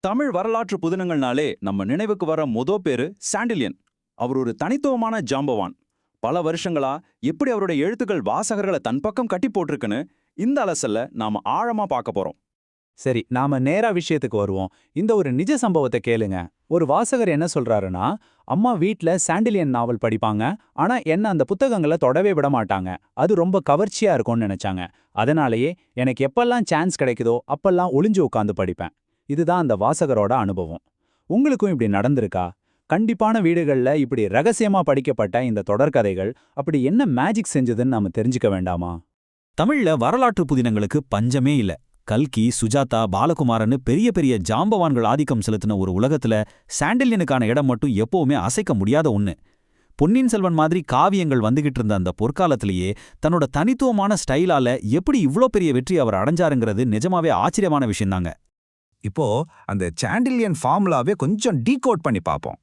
தமிழ் வரலாற்று புதினங்கள்னாலே நம்ம நினைவுக்கு வர பேரு சாண்டில்யன். அவர் ஒரு தனித்துவமான ஜாம்பவான். பல வருஷங்களா எப்படி அவருடைய எழுத்துக்கள் வாசகர்களை தன் பக்கம் கட்டி போட்டிருக்குன்னு இந்த அலசல்ல நாம ஆழமா பார்க்க போறோம். சரி, நாம நேரா விஷயத்துக்கு வருவோம். இந்த ஒரு நிஜ சம்பவத்தை கேளுங்க. ஒரு வாசகர் என்ன சொல்றாருன்னா, அம்மா வீட்ல சாண்டிலியன் நாவல் படிப்பாங்க. ஆனா என்ன அந்த புத்தகங்களை தொடவே விட மாட்டாங்க. அது ரொம்ப கவர்ச்சியா இருக்கும்னு நினைச்சாங்க. அதனாலேயே எனக்கு எப்பெல்லாம் சான்ஸ் கிடைக்குதோ அப்பெல்லாம் ஒளிஞ்சு உட்காந்து படிப்பேன். இதுதான் அந்த வாசகரோட அனுபவம். உங்களுக்கும் இப்படி நடந்திருக்கா? கண்டிப்பான வீடுகள்ல இப்படி ரகசியமா படிக்கப்பட்ட இந்த தொடர்கதைகள் அப்படி என்ன மேஜிக் செஞ்சதுன்னு நாம தெரிஞ்சுக்க வேண்டாமா? தமிழ்ல வரலாற்று புதினங்களுக்கு பஞ்சமே இல்ல. கல்கி, சுஜாதா, பாலகுமாரன்னு பெரிய பெரிய ஜாம்பவான்கள் ஆதிக்கம் செலுத்தின ஒரு உலகத்துல சாண்டில்யனுக்கான இடம் மட்டும் எப்பவுமே அசைக்க முடியாத ஒண்ணு. பொன்னியின் செல்வன் மாதிரி காவியங்கள் வந்துகிட்டு இருந்த அந்த பொற்காலத்திலேயே தன்னோட தனித்துவமான ஸ்டைலால எப்படி இவ்ளோ பெரிய வெற்றி அவர் அடைஞ்சாருங்கிறது நிஜமாவே ஆச்சரியமான விஷயம்தாங்க. இப்போ அந்த சாண்டில்யன் ஃபார்முலாவே கொஞ்சம் டீகோட் பண்ணி பார்ப்போம்.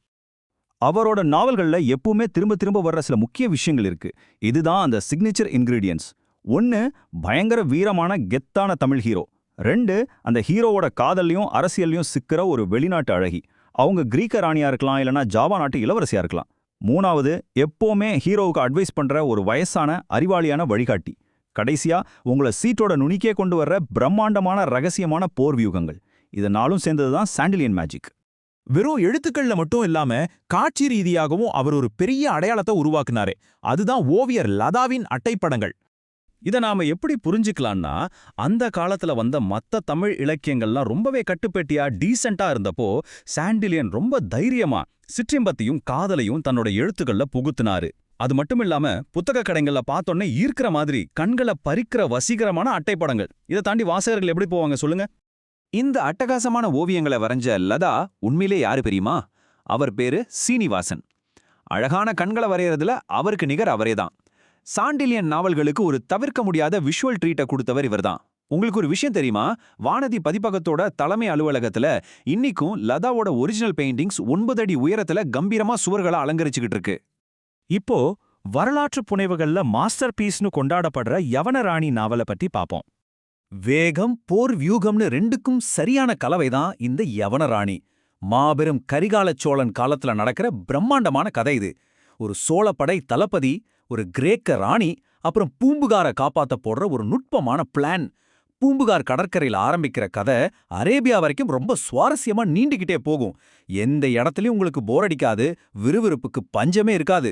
அவரோட நாவல்கள்ல எப்பவுமே திரும்ப திரும்ப வர்ற சில முக்கிய விஷயங்கள் இருக்கு. இதுதான் அந்த சிக்னேச்சர் இன்கிரீடியன்ஸ். 1, பயங்கர வீரமான கெத்தான தமிழ் ஹீரோ. 2, அந்த ஹீரோவோட காதல்லையும் அரசியல்லையும் சிக்கிற ஒரு வெளிநாட்டு அழகி. அவங்க கிரீக்க ராணியா இருக்கலாம், இல்லனா ஜாவா நாட்டு இளவரசியா இருக்கலாம். 3வது, எப்பவுமே ஹீரோவுக்கு அட்வைஸ் பண்ற ஒரு வயசான அறிவாளியான வழிகாட்டி. கடைசியா உங்களை சீட்டோட நுனிக்கே கொண்டு வர்ற பிரம்மாண்டமான ரகசியமான போர் வியூகங்கள். இது நாளும் சேர்ந்ததுதான் சாண்டிலியன் மேஜிக். வெறும் எழுத்துக்கள்ல மட்டும் இல்லாம காட்சி ரீதியாகவும் அவர் ஒரு பெரிய அடையாளத்தை உருவாக்குனாரு. அதுதான் ஓவியர் லதாவின் அட்டைப்படங்கள். இதை நாம எப்படி புரிஞ்சுக்கலாம்னா, அந்த காலத்துல வந்த மத்த தமிழ் இலக்கியங்கள்லாம் ரொம்பவே கட்டுப்பேட்டியா டீசெண்டா இருந்தப்போ, சாண்டிலியன் ரொம்ப தைரியமா சிற்றின்பத்தையும் காதலையும் தன்னோட எழுத்துக்கள்ல புகுத்தினாரு. அது மட்டும் இல்லாம புத்தக கடைகள்ல பார்த்தோன்னே ஈர்க்கிற மாதிரி கண்களை பறிக்கிற வசீகரமான அட்டைப்படங்கள். இதை தாண்டி வாசகர்கள் எப்படி போவாங்க சொல்லுங்க? இந்த அட்டகாசமான ஓவியங்களை வரைஞ்ச லதா உண்மையிலே யாரு தெரியுமா? அவர் பேரு சீனிவாசன். அழகான கண்களை வரையறதுல அவருக்கு நிகர் அவரேதான். சாண்டிலியன் நாவல்களுக்கு ஒரு தவிர்க்க முடியாத விஷுவல் ட்ரீட்டை கொடுத்தவர் இவர்தான். உங்களுக்கு ஒரு விஷயம் தெரியுமா? வானதி பதிப்பகத்தோட தலைமை அலுவலகத்துல இன்னிக்கும் லதாவோட ஒரிஜினல் பெயிண்டிங்ஸ் 9 அடி உயரத்துல கம்பீரமா சுவர்களை அலங்கரிச்சுக்கிட்டு இருக்கு. இப்போ வரலாற்று புனைவுகள்ல மாஸ்டர் பீஸ்னு கொண்டாடப்படுற யவனராணி நாவலை பத்தி பாப்போம். வேகம், போர் வியூகம்னு ரெண்டுக்கும் சரியான கலவைதான் இந்த யவனராணி. மாபெரும் கரிகால சோழன் காலத்துல நடக்கிற பிரம்மாண்டமான கதை இது. ஒரு சோழப்படை தளபதி, ஒரு கிரேக்க ராணி, அப்புறம் பூம்புகாரை காப்பாத்த போடுற ஒரு நுட்பமான பிளான். பூம்புகார் கடற்கரையில் ஆரம்பிக்கிற கதை அரேபியா வரைக்கும் ரொம்ப சுவாரஸ்யமா நீண்டுகிட்டே போகும். எந்த இடத்துலயும் உங்களுக்கு போர் அடிக்காது, விறுவிறுப்புக்கு பஞ்சமே இருக்காது.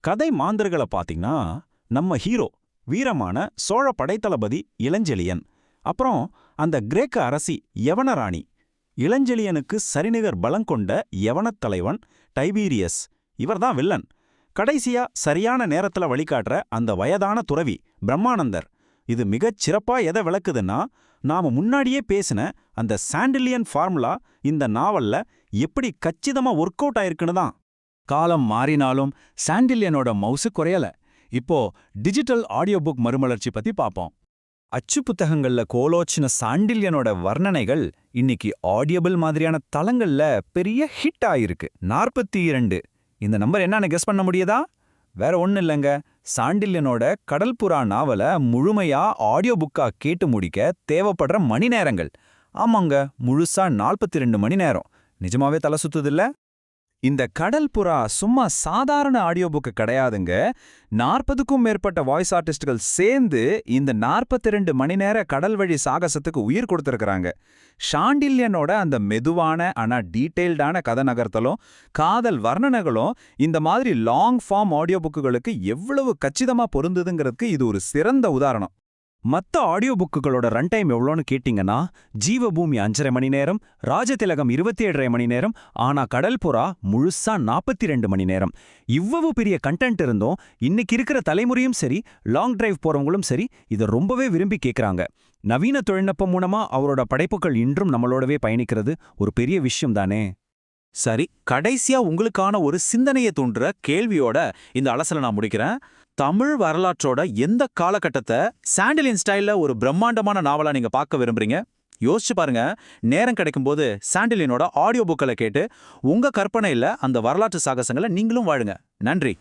கதை மாந்தர்களை பாத்தீங்கன்னா, நம்ம ஹீரோ வீரமான சோழ படைத்தளபதி இளஞ்செழியன், அப்புறம் அந்த கிரேக்க அரசி யவனராணி. இளஞ்செழியனுக்கு சரிநிகர் பலங்கொண்ட யவனத் தலைவன் டைபீரியஸ், இவர்தான் வில்லன். கடைசியா சரியான நேரத்துல வழிகாட்டுற அந்த வயதான துறவி பிரம்மானந்தர். இது மிகச் சிறப்பா எதை விளக்குதுன்னா, நாம முன்னாடியே பேசின அந்த சாண்டிலியன் ஃபார்முலா இந்த நாவல்ல எப்படி கச்சிதமா ஒர்க் அவுட் ஆயிருக்குன்னு தான். காலம் மாறினாலும் சாண்டில்யனோட மவுசு குறையல. இப்போ டிஜிட்டல் ஆடியோ புக் மறுமலர்ச்சி பத்தி பாப்போம். அச்சு புத்தகங்கள்ல கோலோச்சின சாண்டில்யனோட வர்ணனைகள் இன்னைக்கு ஆடியபிள் மாதிரியான தளங்கள்ல பெரிய ஹிட் ஆயிருக்கு. 42. இந்த நம்பர் என்னன்னு கெஸ் பண்ண முடியுதா? வேற ஒன்னும் இல்லைங்க, சாண்டில்யனோட கடல்புறா நாவல முழுமையா ஆடியோ புக்கா கேட்டு முடிக்க தேவைப்படுற மணி நேரங்கள். ஆமாங்க, முழுசா 42 மணி நேரம். நிஜமாவே தலை சுத்துதில்ல? இந்த கடல் புறா சும்மா சாதாரண ஆடியோ புக்கு கிடையாதுங்க. 40க்கும் மேற்பட்ட வாய்ஸ் ஆர்டிஸ்டுகள் சேர்ந்து இந்த 42 மணி நேர கடல் வழி சாகசத்துக்கு உயிர் கொடுத்திருக்கிறாங்க. சாண்டில்யனோட அந்த மெதுவான ஆனா டீட்டெயில்டான கதை நகர்த்தலும் காதல் வர்ணனைகளும் இந்த மாதிரி லாங் ஃபார்ம் ஆடியோ புக்குகளுக்கு எவ்வளவு கச்சிதமா பொருந்துதுங்கிறதுக்கு இது ஒரு சிறந்த உதாரணம். மத்த ஆடியோ புக்குகளோட ரன் டைம் எவ்வளோன்னு கேட்டிங்கன்னா, ஜீவபூமி 5.5 மணி நேரம், ராஜதிலகம் 27.5 மணி நேரம், ஆனா கடல்புறா முழுசா 42 மணி நேரம். இவ்வளவு பெரிய கண்டென்ட் இருந்தும் இன்னைக்கு இருக்கிற தலைமுறையும் சரி, லாங் டிரைவ் போறவங்களும் சரி இதை ரொம்பவே விரும்பி கேட்குறாங்க. நவீன தொழில்நுட்பம் மூலமா அவரோட படைப்புகள் இன்றும் நம்மளோடவே பயணிக்கிறது ஒரு பெரிய விஷயம் தானே. சரி, கடைசியா உங்களுக்கான ஒரு சிந்தனையை தூண்டுற கேள்வியோட இந்த அலசலை நான் முடிக்கிறேன். தமிழ் வரலாற்றோட எந்த காலகட்டத்தை சாண்டிலியன் ஸ்டைல்ல ஒரு பிரம்மாண்டமான நாவலா நீங்க பார்க்க விரும்புறீங்க? யோசிச்சு பாருங்க. நேரம் கிடைக்கும்போது சாண்டிலியனோட ஆடியோ புக்களை கேட்டு உங்க கற்பனையில அந்த வரலாற்று சாகசங்களை நீங்களும் வாழுங்க. நன்றி.